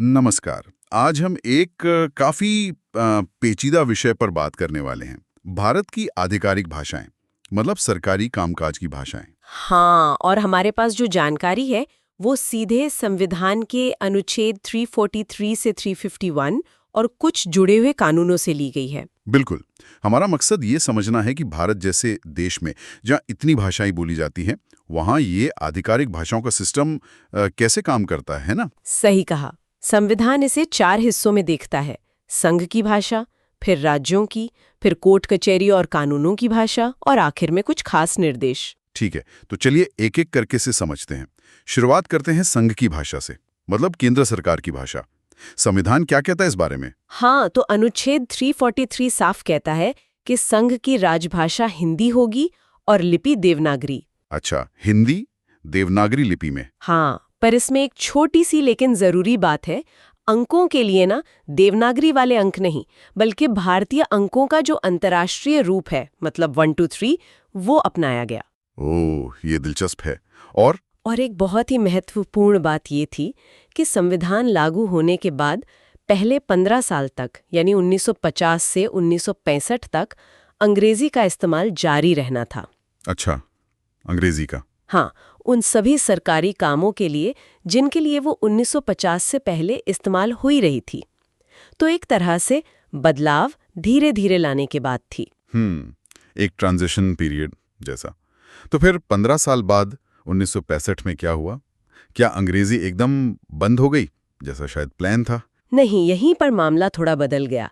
नमस्कार। आज हम एक काफी पेचीदा विषय पर बात करने वाले हैं। भारत की आधिकारिक भाषाएं, मतलब सरकारी कामकाज की भाषाएं। हाँ, और हमारे पास जो जानकारी है वो सीधे संविधान के अनुच्छेद 343 से 351 और कुछ जुड़े हुए कानूनों से ली गई है। बिल्कुल। हमारा मकसद ये समझना है कि भारत जैसे देश में जहाँ इतनी भाषाएं बोली जाती हैं, वहाँ ये आधिकारिक भाषाओं का सिस्टम कैसे काम करता है ना? सही कहा। संविधान इसे 4 हिस्सों में देखता है: संघ की भाषा, फिर राज्यों की, फिर कोर्ट कचहरी और कानूनों की भाषा, और आखिर में कुछ खास निर्देश। ठीक है, तो चलिए एक-एक करके से समझते हैं। शुरुआत करते हैं संघ की भाषा से, मतलब केंद्र सरकार की भाषा। संविधान क्या कहता है इस बारे में? हाँ, तो अनुच्छेद 343 साफ कहता है कि संघ की राजभाषा हिंदी होगी और लिपि देवनागरी। अच्छा, हिंदी देवनागरी लिपि में। हाँ, पर इसमें एक छोटी सी लेकिन जरूरी बात है। अंकों के लिए ना देवनागरी वाले अंक नहीं, बल्कि भारतीय अंकों का जो अंतर्राष्ट्रीय रूप है, मतलब 1 2 3, वो अपनाया गया। ओह, ये दिलचस्प है। और एक बहुत ही महत्वपूर्ण बात ये थी कि संविधान लागू होने के बाद पहले 15 साल तक, यानी 1950 से 1965 तक, अंग्रेजी का इस्तेमाल जारी रहना था। अच्छा, अंग्रेजी का। हाँ, उन सभी सरकारी कामों के लिए जिनके लिए वो 1950 से पहले इस्तेमाल हो ही रही थी। तो एक तरह से बदलाव धीरे धीरे लाने की बात थी। एक ट्रांजिशन पीरियड जैसा। तो फिर 15 साल बाद 1965 में क्या हुआ? क्या अंग्रेजी एकदम बंद हो गई, जैसा शायद प्लान था? नहीं, यहीं पर मामला थोड़ा बदल गया।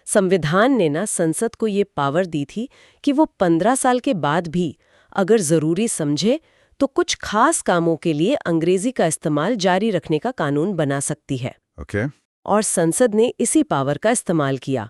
संविधान ने ना संसद को ये पावर दी थी कि वो 15 साल के बाद भी अगर जरूरी समझे तो कुछ खास कामों के लिए अंग्रेजी का इस्तेमाल जारी रखने का कानून बना सकती है। ओके। और संसद ने इसी पावर का इस्तेमाल किया।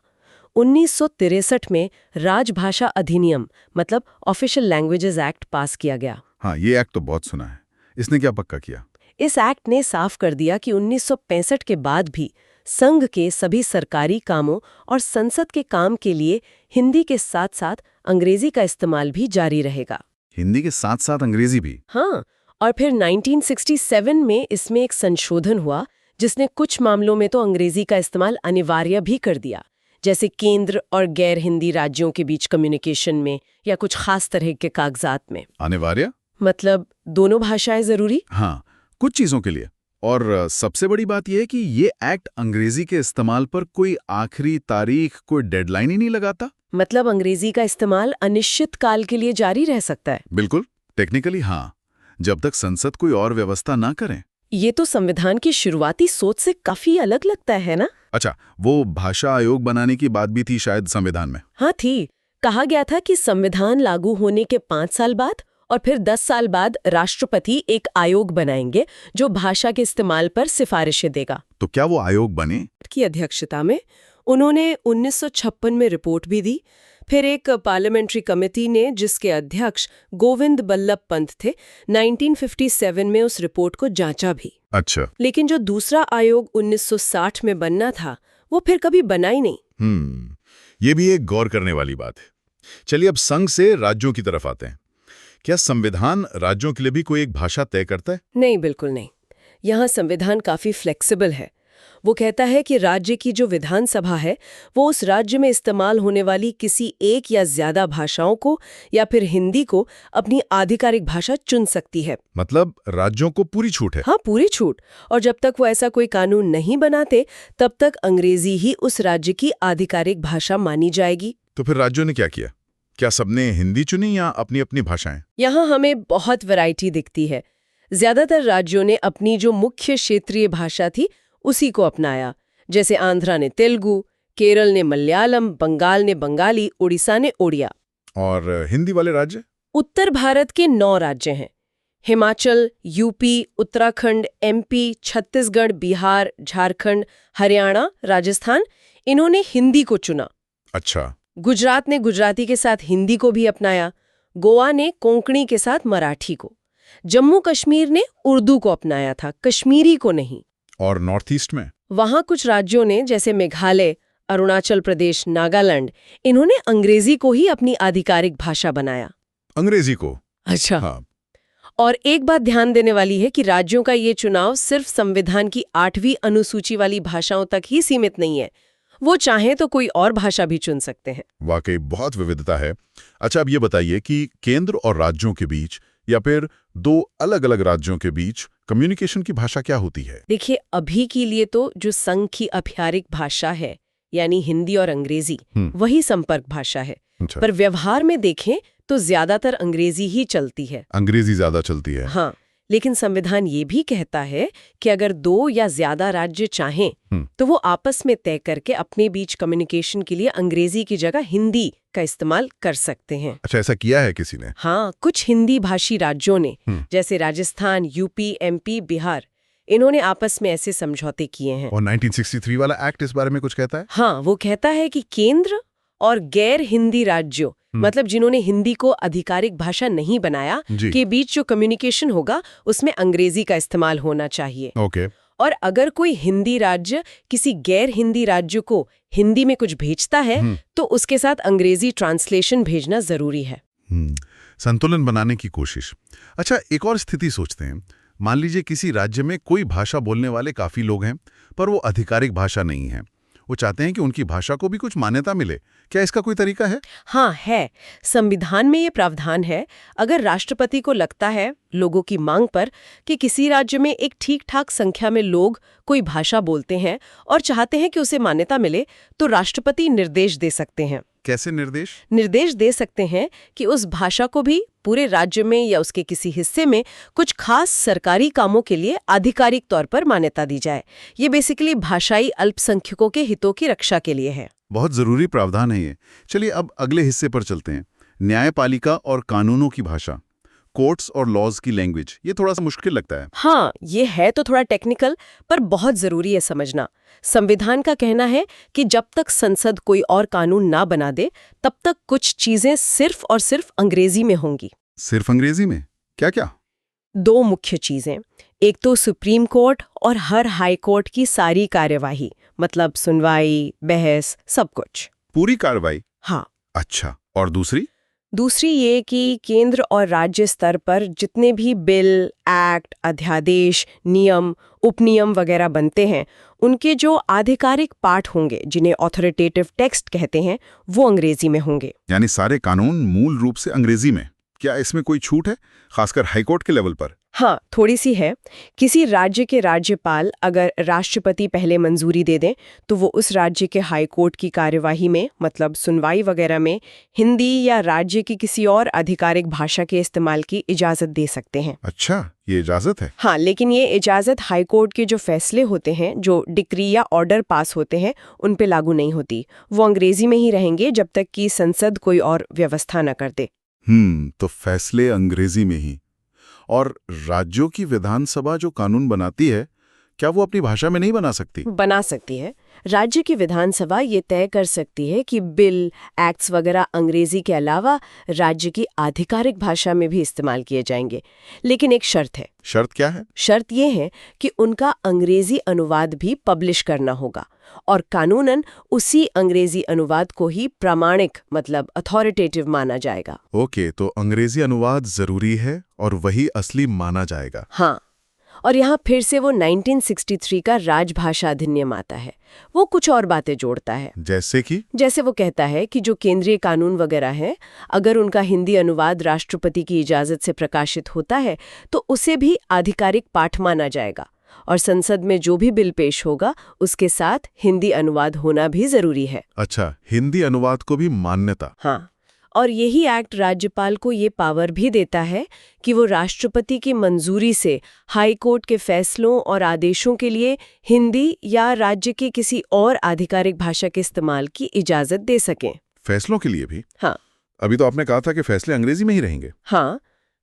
1963 में राजभाषा अधिनियम, मतलब ऑफिशियल लैंग्वेजेस एक्ट, पास किया गया। हाँ, ये एक्ट तो बहुत सुना है। इसने क्या पक्का किया? इस एक्ट ने साफ कर दिया कि 1965 के बाद भी संघ के सभी सरकारी कामों और संसद के काम के लिए हिंदी के साथ साथ अंग्रेजी का इस्तेमाल भी जारी रहेगा। हिंदी के साथ साथ अंग्रेजी भी? हाँ, और फिर 1967 में इसमें एक संशोधन हुआ जिसने कुछ मामलों में तो अंग्रेजी का इस्तेमाल अनिवार्य भी कर दिया, जैसे केंद्र और गैर हिंदी राज्यों के बीच कम्युनिकेशन में या कुछ खास तरह के कागजात में। अनिवार्य मतलब दोनों भाषाएं जरूरी। हाँ, कुछ चीजों के लिए। और सबसे बड़ी बात यह है कि ये एक्ट अंग्रेजी के इस्तेमाल पर कोई आखिरी तारीख, कोई डेडलाइन ही नहीं लगाता। मतलब अंग्रेजी का इस्तेमाल अनिश्चित काल के लिए जारी रह सकता है। बिल्कुल, टेक्निकली हाँ, जब तक संसद कोई और व्यवस्था ना करे। ये तो संविधान की शुरुआती सोच से काफी अलग लगता है ना? अच्छा, वो भाषा आयोग बनाने की बात भी थी शायद संविधान में? हाँ थी। कहा गया था कि संविधान लागू होने के 5 साल बाद और फिर 10 साल बाद राष्ट्रपति एक आयोग बनाएंगे जो भाषा के इस्तेमाल पर सिफारिशें देगा। तो क्या वो आयोग बने? की अध्यक्षता में उन्होंने 1956 में रिपोर्ट भी दी। फिर एक पार्लियामेंट्री कमेटी ने, जिसके अध्यक्ष गोविंद बल्लभ पंत थे, 1957 में उस रिपोर्ट को जांचा भी। अच्छा। लेकिन जो दूसरा आयोग 1960 में बनना था वो फिर कभी बना ही नहीं। ये भी एक गौर करने वाली बात है। चलिए अब संघ से राज्यों की तरफ आते हैं। क्या संविधान राज्यों के लिए भी कोई एक भाषा तय करता है? नहीं, बिल्कुल नहीं। यहाँ संविधान काफी फ्लेक्सिबल है। वो कहता है कि राज्य की जो विधानसभा है वो उस राज्य में इस्तेमाल होने वाली किसी एक या ज्यादा भाषाओं को या फिर हिंदी को अपनी आधिकारिक भाषा चुन सकती है। मतलब राज्यों को पूरी छूट है? हाँ, पूरी छूट। और जब तक वो ऐसा कोई कानून नहीं बनाते तब तक अंग्रेजी ही उस राज्य की आधिकारिक भाषा मानी जाएगी। तो फिर राज्यों ने क्या किया? क्या सबने हिंदी चुनी या अपनी अपनी भाषाएं? यहाँ हमें बहुत वैरायटी दिखती है। ज्यादातर राज्यों ने अपनी जो मुख्य क्षेत्रीय भाषा थी उसी को अपनाया। जैसे आंध्रा ने तेलुगु, केरल ने मलयालम, बंगाल ने बंगाली, उड़ीसा ने ओडिया। और हिंदी वाले राज्य? उत्तर भारत के 9 राज्य हैं: हिमाचल, यूपी, उत्तराखंड, एमपी, छत्तीसगढ़, बिहार, झारखंड, हरियाणा, राजस्थान। इन्होंने हिंदी को चुना। अच्छा। गुजरात ने गुजराती के साथ हिंदी को भी अपनाया। गोवा ने कोंकणी के साथ मराठी को। जम्मू कश्मीर ने उर्दू को अपनाया था, कश्मीरी को नहीं। और नॉर्थ ईस्ट में? वहां कुछ राज्यों ने, जैसे मेघालय, अरुणाचल प्रदेश, नागालैंड, इन्होंने अंग्रेजी को ही अपनी आधिकारिक भाषा बनाया। अंग्रेजी को? अच्छा। हाँ। और एक बात ध्यान देने वाली है कि राज्यों का ये चुनाव सिर्फ संविधान की 8वीं अनुसूची वाली भाषाओं तक ही सीमित नहीं है। वो चाहें तो कोई और भाषा भी चुन सकते हैं। वाकई बहुत विविधता है। अच्छा, अब ये बताइए कि केंद्र और राज्यों के बीच या फिर दो अलग-अलग राज्यों के बीच कम्युनिकेशन की भाषा क्या होती है? देखिए, अभी के लिए तो जो संघ की आधिकारिक भाषा है, यानी हिंदी और अंग्रेजी, वही संपर्क भाषा है। अच्छा, पर व्यवहार में देखें तो ज्यादातर अंग्रेजी ही चलती है। अंग्रेजी ज्यादा चलती है। हाँ, लेकिन संविधान ये भी कहता है कि अगर 2 या ज्यादा राज्य चाहें तो वो आपस में तय करके अपने बीच कम्युनिकेशन के लिए अंग्रेजी की जगह हिंदी का इस्तेमाल कर सकते हैं। अच्छा, ऐसा किया है किसी ने? हाँ, कुछ हिंदी भाषी राज्यों ने, जैसे राजस्थान, यूपी, एमपी, बिहार, इन्होंने आपस में ऐसे समझौते किए हैं। और 1963 वाला एक्ट इस बारे में कुछ कहता है? हाँ, वो कहता है कि केंद्र और गैर हिंदी राज्यों, मतलब जिन्होंने हिंदी को आधिकारिक भाषा नहीं बनाया, के बीच जो कम्युनिकेशन होगा उसमें अंग्रेजी का इस्तेमाल होना चाहिए। ओके। और अगर कोई हिंदी राज्य किसी गैर हिंदी राज्य को हिंदी में कुछ भेजता है तो उसके साथ अंग्रेजी ट्रांसलेशन भेजना जरूरी है। संतुलन बनाने की कोशिश। अच्छा, एक और स्थिति सोचते हैं। मान लीजिए किसी राज्य में कोई भाषा बोलने वाले काफी लोग हैं, पर वो आधिकारिक भाषा नहीं है। वो चाहते हैं कि उनकी भाषा को भी कुछ मान्यता मिले। क्या इसका कोई तरीका है? हाँ है, संविधान में ये प्रावधान है। अगर राष्ट्रपति को लगता है लोगों की मांग पर कि किसी राज्य में एक ठीक-ठाक संख्या में लोग कोई भाषा बोलते हैं और चाहते हैं कि उसे मान्यता मिले, तो राष्ट्रपति निर्देश दे सकते हैं। कैसे निर्देश? निर्देश दे सकते हैं कि उस भाषा को भी पूरे राज्य में या उसके किसी हिस्से में कुछ खास सरकारी कामों के लिए आधिकारिक तौर पर मान्यता दी जाए। ये बेसिकली भाषाई अल्पसंख्यकों के हितों की रक्षा के लिए है। बहुत जरूरी प्रावधान है ये। चलिए अब अगले हिस्से पर चलते हैं। न्यायपालिका और कानूनों की भाषा, कोर्ट्स और लॉज की लैंग्वेज। ये थोड़ा सा मुश्किल लगता है। हाँ, ये है तो थोड़ा टेक्निकल, पर बहुत जरूरी है समझना। संविधान का कहना है कि जब तक संसद कोई और कानून ना बना दे, तब तक कुछ चीजें सिर्फ और सिर्फ अंग्रेजी में होंगी। सिर्फ अंग्रेजी में? क्या क्या? 2 मुख्य चीजें। एक तो सुप्रीम कोर्ट और हर हाई कोर्ट की सारी कार्यवाही, मतलब सुनवाई, बहस, सब कुछ। पूरी कार्रवाई? हाँ। अच्छा, और दूसरी? दूसरी ये कि केंद्र और राज्य स्तर पर जितने भी बिल, एक्ट, अध्यादेश, नियम, उपनियम वगैरह बनते हैं, उनके जो आधिकारिक पाठ होंगे, जिन्हें ऑथोरिटेटिव टेक्स्ट कहते हैं, वो अंग्रेजी में होंगे। यानी सारे कानून मूल रूप से अंग्रेजी में। क्या इसमें कोई छूट है, खासकर हाईकोर्ट के लेवल पर? हाँ, थोड़ी सी है। किसी राज्य के राज्यपाल अगर राष्ट्रपति पहले मंजूरी दे दें, तो वो उस राज्य के हाई कोर्ट की कार्यवाही में, मतलब सुनवाई वगैरह में, हिंदी या राज्य की किसी और आधिकारिक भाषा के इस्तेमाल की इजाजत दे सकते हैं। अच्छा, ये इजाजत है? हाँ, लेकिन ये इजाजत हाई कोर्ट के जो फैसले होते हैं, जो डिक्री या ऑर्डर पास होते हैं, उन पे लागू नहीं होती। वो अंग्रेजी में ही रहेंगे जब तक कि संसद कोई और व्यवस्था न कर दे। तो फैसले अंग्रेजी में ही। और राज्यों की विधानसभा जो कानून बनाती है, क्या वो अपनी भाषा में नहीं बना सकती? बना सकती है। राज्य की विधानसभा ये तय कर सकती है कि बिल, एक्ट्स वगैरह अंग्रेजी के अलावा राज्य की आधिकारिक भाषा में भी इस्तेमाल किए जाएंगे। लेकिन एक शर्त है। शर्त क्या है? शर्त ये है कि उनका अंग्रेजी अनुवाद भी पब्लिश करना होगा और कानूनन उसी अंग्रेजी अनुवाद को ही प्रामाणिक, मतलब अथॉरिटेटिव माना जाएगा। ओके, तो अंग्रेजी अनुवाद जरूरी है और वही असली माना जाएगा। हाँ, और यहाँ फिर से वो 1963 का राजभाषा अधिनियम आता है। वो कुछ और बातें जोड़ता है। जैसे वो कहता है कि जो केंद्रीय कानून वगैरह है, अगर उनका हिंदी अनुवाद राष्ट्रपति की इजाजत से प्रकाशित होता है तो उसे भी आधिकारिक पाठ माना जाएगा और संसद में जो भी बिल पेश होगा उसके साथ हिंदी अनुवाद होना भी जरूरी है। अच्छा, हिंदी अनुवाद को भी मान्यता? हाँ, और यही एक्ट राज्यपाल को ये पावर भी देता है कि वो राष्ट्रपति की मंजूरी से हाई कोर्ट के फैसलों और आदेशों के लिए हिंदी या राज्य की किसी और आधिकारिक भाषा के इस्तेमाल की इजाजत दे सकें। फैसलों के लिए भी? हाँ। अभी तो आपने कहा था कि फैसले अंग्रेजी में ही रहेंगे। हाँ,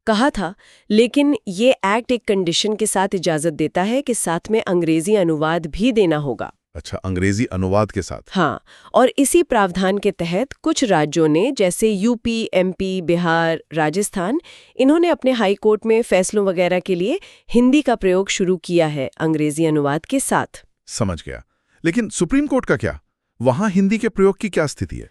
कहा था, लेकिन ये एक्ट एक कंडीशन के साथ इजाजत देता है कि साथ में अंग्रेजी अनुवाद भी देना होगा। अच्छा, अंग्रेजी अनुवाद के साथ? हाँ, और इसी प्रावधान के तहत कुछ राज्यों ने, जैसे यूपी, एमपी, बिहार, राजस्थान, इन्होंने अपने हाई कोर्ट में फैसलों वगैरह के लिए हिंदी का प्रयोग शुरू किया है अंग्रेजी अनुवाद के साथ। समझ गया। लेकिन सुप्रीम कोर्ट का क्या? वहां हिंदी के प्रयोग की क्या स्थिति है?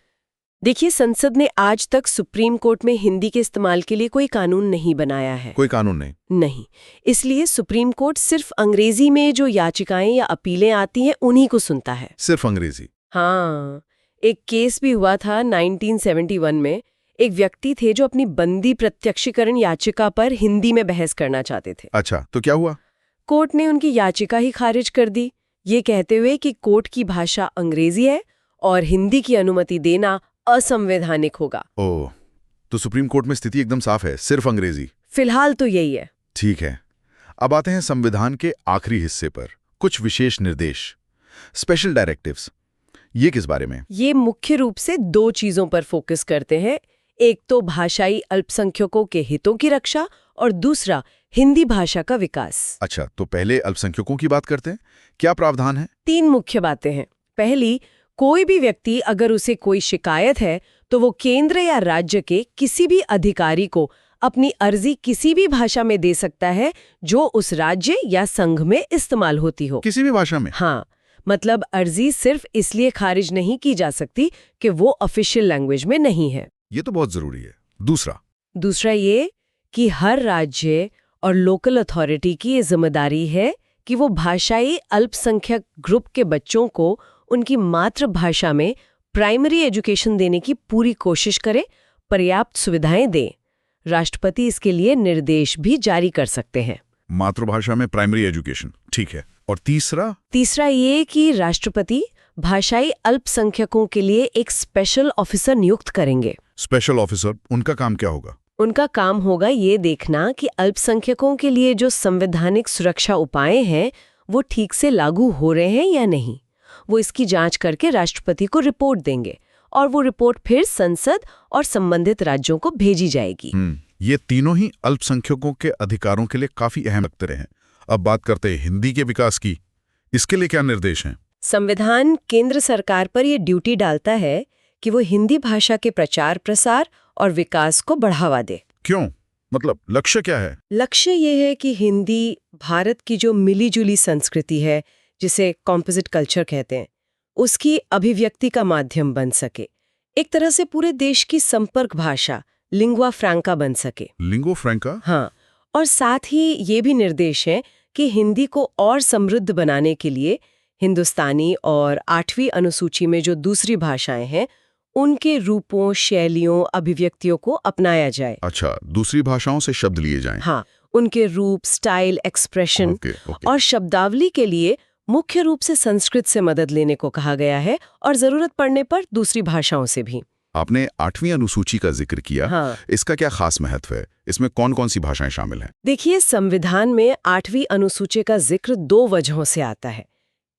देखिए, संसद ने आज तक सुप्रीम कोर्ट में हिंदी के इस्तेमाल के लिए कोई कानून नहीं बनाया है। कोई कानून नहीं? नहीं। इसलिए सुप्रीम कोर्ट सिर्फ अंग्रेजी में जो याचिकाएं या अपीलें आती हैं उन्हीं को सुनता है। सिर्फ अंग्रेजी? हाँ, एक केस भी हुआ था 1971 में। एक व्यक्ति थे जो अपनी बंदी प्रत्यक्षीकरण याचिका पर हिंदी में बहस करना चाहते थे। अच्छा, तो क्या हुआ? कोर्ट ने उनकी याचिका ही खारिज कर दी, ये कहते हुए कि कोर्ट की भाषा अंग्रेजी है और हिंदी की अनुमति देना असंवैधानिक होगा। ओह, तो सुप्रीम कोर्ट में स्थिति एकदम साफ है, सिर्फ अंग्रेजी। फिलहाल तो यही है। ठीक है, अब आते हैं संविधान के आखिरी हिस्से पर, कुछ विशेष निर्देश, स्पेशल डायरेक्टिव्स। ये किस बारे में? ये मुख्य रूप से दो चीजों पर फोकस करते हैं। एक तो भाषाई अल्पसंख्यकों के हितों की रक्षा और दूसरा हिंदी भाषा का विकास। अच्छा, तो पहले अल्पसंख्यकों की बात करते हैं। क्या प्रावधान है? 3 मुख्य बातें हैं। पहली, कोई भी व्यक्ति अगर उसे कोई शिकायत है तो वो केंद्र या राज्य के किसी भी अधिकारी को अपनी अर्जी किसी भी भाषा में दे सकता है जो उस राज्य या संघ में इस्तेमाल होती हो। किसी भी भाषा में? हाँ, मतलब अर्जी सिर्फ इसलिए खारिज नहीं की जा सकती कि वो ऑफिशियल लैंग्वेज में नहीं है। ये तो बहुत जरूरी है। दूसरा ये कि हर राज्य और लोकल अथॉरिटी की ये जिम्मेदारी है कि वो भाषाई अल्पसंख्यक ग्रुप के बच्चों को उनकी मातृभाषा में प्राइमरी एजुकेशन देने की पूरी कोशिश करे, पर्याप्त सुविधाएं दे। राष्ट्रपति इसके लिए निर्देश भी जारी कर सकते हैं। मातृभाषा में प्राइमरी एजुकेशन, ठीक है। और तीसरा ये कि राष्ट्रपति भाषाई अल्पसंख्यकों के लिए एक स्पेशल ऑफिसर नियुक्त करेंगे। स्पेशल ऑफिसर, उनका काम क्या होगा? उनका काम होगा ये देखना कि अल्पसंख्यकों के लिए जो संवैधानिक सुरक्षा उपाय हैं वो ठीक से लागू हो रहे हैं या नहीं। वो इसकी जांच करके राष्ट्रपति को रिपोर्ट देंगे और वो रिपोर्ट फिर संसद और संबंधित राज्यों को भेजी जाएगी। ये तीनों ही अल्पसंख्यकों के अधिकारों के लिए काफी अहम लगते रहे हैं। अब बात करते हैं हिंदी के विकास की। इसके लिए क्या निर्देश हैं? संविधान केंद्र सरकार पर यह ड्यूटी डालता है कि वो हिंदी भाषा के प्रचार प्रसार और विकास को बढ़ावा दे। क्यों? मतलब लक्ष्य क्या है? लक्ष्य ये है कि हिंदी भारत की जो मिलीजुली संस्कृति है, जिसे कॉम्पोजिट कल्चर कहते हैं, उसकी अभिव्यक्ति का माध्यम बन सके। एक तरह से पूरे देश की संपर्क भाषा, लिंगुआ फ्रैंका बन सके। लिंगुआ फ्रैंका? हाँ, और साथ ही ये भी निर्देश है कि हिंदी को और समृद्ध बनाने के लिए हिंदुस्तानी और 8वीं अनुसूची में जो दूसरी भाषाएं हैं उनके रूपों, शैलियों, अभिव्यक्तियों को अपनाया जाए। अच्छा, दूसरी भाषाओं से शब्द लिए जाएं। हाँ, उनके रूप, स्टाइल, एक्सप्रेशन और शब्दावली के लिए मुख्य रूप से संस्कृत से मदद लेने को कहा गया है और जरूरत पड़ने पर दूसरी भाषाओं से भी। आपने 8वीं अनुसूची का जिक्र किया। हाँ। इसका क्या खास महत्व है? इसमें कौन कौन सी भाषाएं शामिल हैं? देखिए, संविधान में 8वीं अनुसूची का जिक्र 2 वजहों से आता है।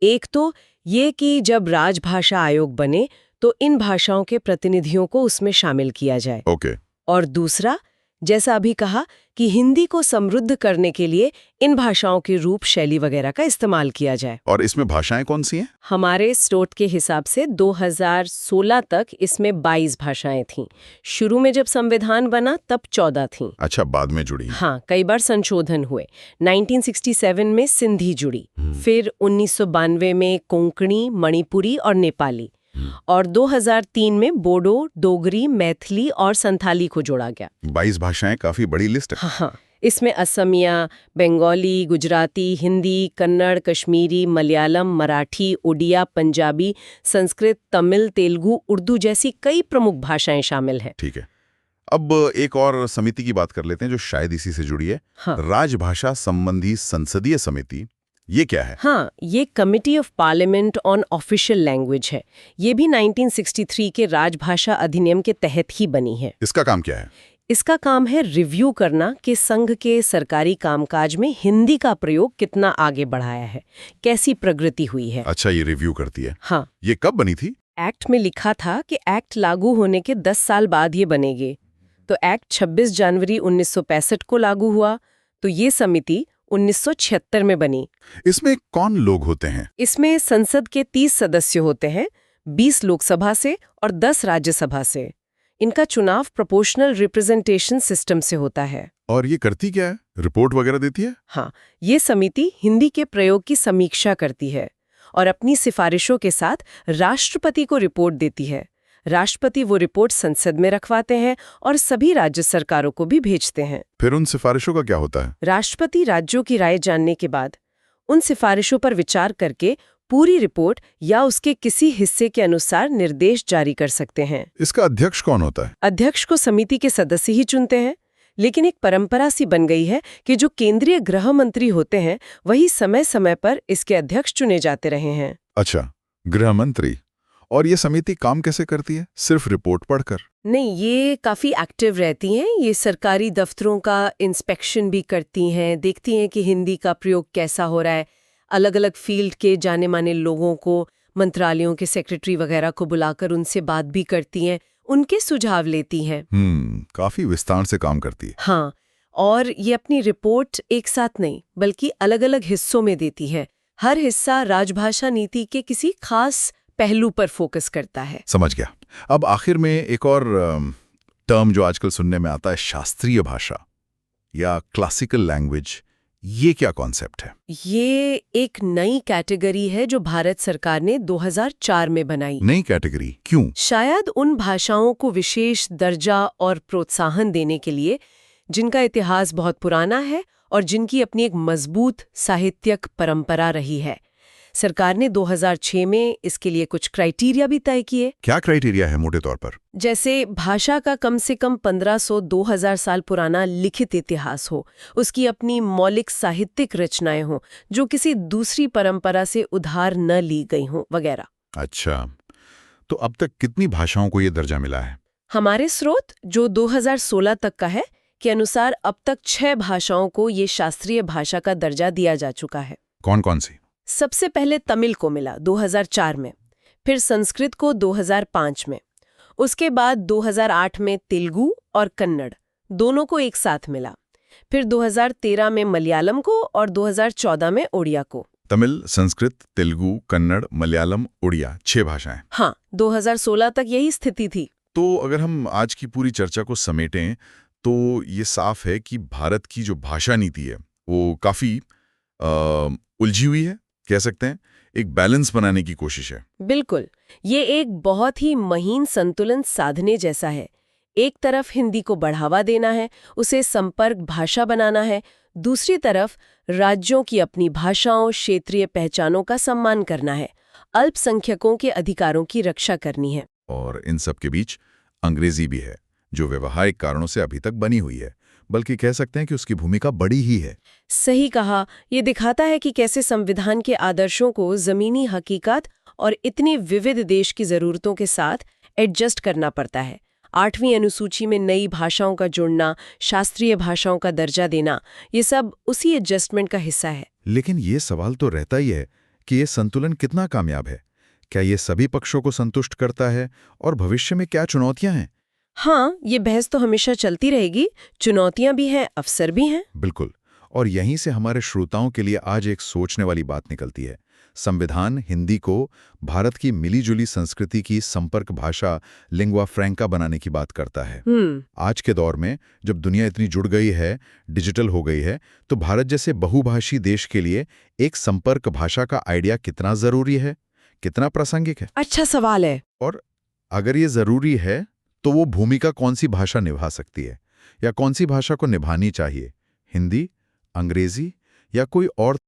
एक तो ये कि जब राजभाषा आयोग बने तो इन भाषाओं के प्रतिनिधियों को उसमें शामिल किया जाए। ओके। और दूसरा, जैसा अभी कहा कि हिंदी को समृद्ध करने के लिए इन भाषाओं के रूप, शैली वगैरह का इस्तेमाल किया जाए। और इसमें भाषाएं कौन सी हैं? हमारे स्टोट के हिसाब से 2016 तक इसमें 22 भाषाएं थीं। शुरू में जब संविधान बना तब 14 थीं। अच्छा, बाद में जुड़ी? हाँ, कई बार संशोधन हुए। 1967 में सिंधी जुड़ी, फिर 1992 में कोंकणी, मणिपुरी और नेपाली, और 2003 में बोडो, डोगरी, मैथिली और संथाली को जोड़ा गया। 22 भाषाएं, काफी बड़ी लिस्ट है। हाँ, इसमें असमिया, बंगाली, गुजराती, हिंदी, कन्नड़, कश्मीरी, मलयालम, मराठी, उड़िया, पंजाबी, संस्कृत, तमिल, तेलुगु, उर्दू जैसी कई प्रमुख भाषाएं शामिल हैं। ठीक है। अब एक और समिति की बात कर लेते हैं जो शायद इसी से जुड़ी है। हाँ। राजभाषा संबंधी संसदीय समिति, ये क्या है? हाँ, ये committee of parliament on official language है। ये भी 1963 के राजभाषा अधिनियम के तहत ही बनी है। इसका काम क्या है? इसका काम है रिव्यू करना कि संघ के सरकारी कामकाज में हिंदी का प्रयोग कितना आगे बढ़ाया है, कैसी प्रगति हुई है। अच्छा, ये रिव्यू करती है। हाँ। ये कब बनी थी? एक्ट में लिखा था कि एक्ट लागू होने के 10 साल बाद ये बनेगी। तो एक्ट 26 जनवरी 1965 को लागू हुआ, तो ये समिति 1976 में बनी। इसमें कौन लोग होते हैं? इसमें संसद के 30 सदस्य होते हैं, 20 लोकसभा से और 10 राज्यसभा से। इनका चुनाव प्रोपोर्शनल रिप्रेजेंटेशन सिस्टम से होता है। और ये करती क्या है? रिपोर्ट वगैरह देती है? हाँ, ये समिति हिंदी के प्रयोग की समीक्षा करती है और अपनी सिफारिशों के साथ राष्ट्रपति को रिपोर्ट देती है। राष्ट्रपति वो रिपोर्ट संसद में रखवाते हैं और सभी राज्य सरकारों को भी भेजते हैं। फिर उन सिफारिशों का क्या होता है? राष्ट्रपति राज्यों की राय जानने के बाद उन सिफारिशों पर विचार करके पूरी रिपोर्ट या उसके किसी हिस्से के अनुसार निर्देश जारी कर सकते हैं। इसका अध्यक्ष कौन होता है? अध्यक्ष को समिति के सदस्य ही चुनते हैं, लेकिन एक परंपरा सी बन गई है कि जो केंद्रीय गृह मंत्री होते हैं वही समय समय पर इसके अध्यक्ष चुने जाते रहे हैं। अच्छा, गृह मंत्री। और ये समिति काम कैसे करती है? सिर्फ रिपोर्ट पढ़कर? नहीं, ये काफी एक्टिव रहती हैं। ये सरकारी दफ्तरों का इंस्पेक्शन भी करती हैं, देखती हैं कि हिंदी का प्रयोग कैसा हो रहा है। अलग अलग फील्ड के जाने माने लोगों को, मंत्रालयों के सेक्रेटरी वगैरह को बुलाकर उनसे बात भी करती हैं, उनके सुझाव लेती हैं। काफी विस्तार से काम करती है। हाँ, और ये अपनी रिपोर्ट एक साथ नहीं बल्कि अलग अलग हिस्सों में देती है। हर हिस्सा राजभाषा नीति के किसी खास पहलू पर फोकस करता है। समझ गया। अब आखिर में एक और टर्म जो आजकल सुनने में आता है, शास्त्रीय भाषा या क्लासिकल लैंग्वेज। ये क्या कॉन्सेप्ट है? ये एक नई कैटेगरी है जो भारत सरकार ने 2004 में बनाई। नई कैटेगरी क्यों? शायद उन भाषाओं को विशेष दर्जा और प्रोत्साहन देने के लिए जिनका इतिहास बहुत पुराना है और जिनकी अपनी एक मजबूत साहित्यिक परंपरा रही है। सरकार ने 2006 में इसके लिए कुछ क्राइटेरिया भी तय किए। क्या क्राइटेरिया है मोटे तौर पर? जैसे भाषा का कम से कम 1500-2000 साल पुराना लिखित इतिहास हो, उसकी अपनी मौलिक साहित्यिक रचनाएं हों जो किसी दूसरी परंपरा से उधार न ली गई हों वगैरह। अच्छा, तो अब तक कितनी भाषाओं को ये दर्जा मिला है? हमारे स्रोत जो 2016 तक का है के अनुसार अब तक 6 भाषाओं को ये शास्त्रीय भाषा का दर्जा दिया जा चुका है। कौन कौन सी? सबसे पहले तमिल को मिला 2004 में, फिर संस्कृत को 2005 में, उसके बाद 2008 में तेलुगु और कन्नड़ दोनों को एक साथ मिला, फिर 2013 में मलयालम को और 2014 में ओडिया को। तमिल, संस्कृत, तेलुगु, कन्नड़, मलयालम, ओडिया, 6 भाषाएं। हाँ, 2016 तक यही स्थिति थी। तो अगर हम आज की पूरी चर्चा को समेटें तो ये साफ है कि भारत की जो भाषा नीति है वो काफी उलझी हुई है, कह सकते हैं। एक बैलेंस बनाने की कोशिश है। बिल्कुल, ये एक बहुत ही महीन संतुलन साधने जैसा है। एक तरफ हिंदी को बढ़ावा देना है, उसे संपर्क भाषा बनाना है, दूसरी तरफ राज्यों की अपनी भाषाओं, क्षेत्रीय पहचानों का सम्मान करना है, अल्पसंख्यकों के अधिकारों की रक्षा करनी है। और इन सब के बीच अंग्रेजी भी है जो व्यवहारिक कारणों से अभी तक बनी हुई है, बल्कि कह सकते हैं कि उसकी भूमिका बड़ी ही है। सही कहा। ये दिखाता है कि कैसे संविधान के आदर्शों को जमीनी हकीकत और इतनी विविध देश की जरूरतों के साथ एडजस्ट करना पड़ता है। 8वीं अनुसूची में नई भाषाओं का जुड़ना, शास्त्रीय भाषाओं का दर्जा देना, ये सब उसी एडजस्टमेंट का हिस्सा है। लेकिन ये सवाल तो रहता ही है कि ये संतुलन कितना कामयाब है? क्या ये सभी पक्षों को संतुष्ट करता है? और भविष्य में क्या चुनौतियां हैं? हाँ, ये बहस तो हमेशा चलती रहेगी। चुनौतियां भी हैं, अवसर भी हैं। बिल्कुल। और यहीं से हमारे श्रोताओं के लिए आज एक सोचने वाली बात निकलती है। संविधान हिंदी को भारत की मिलीजुली संस्कृति की संपर्क भाषा, लिंगुआ फ्रैंका बनाने की बात करता है। आज के दौर में जब दुनिया इतनी जुड़ गई है, डिजिटल हो गई है, तो भारत जैसे बहुभाषी देश के लिए एक संपर्क भाषा का आइडिया कितना जरूरी है, कितना प्रासंगिक है? अच्छा सवाल है। और अगर ये जरूरी है तो वो भूमिका कौन सी भाषा निभा सकती है, या कौन सी भाषा को निभानी चाहिए? हिंदी, अंग्रेजी या कोई और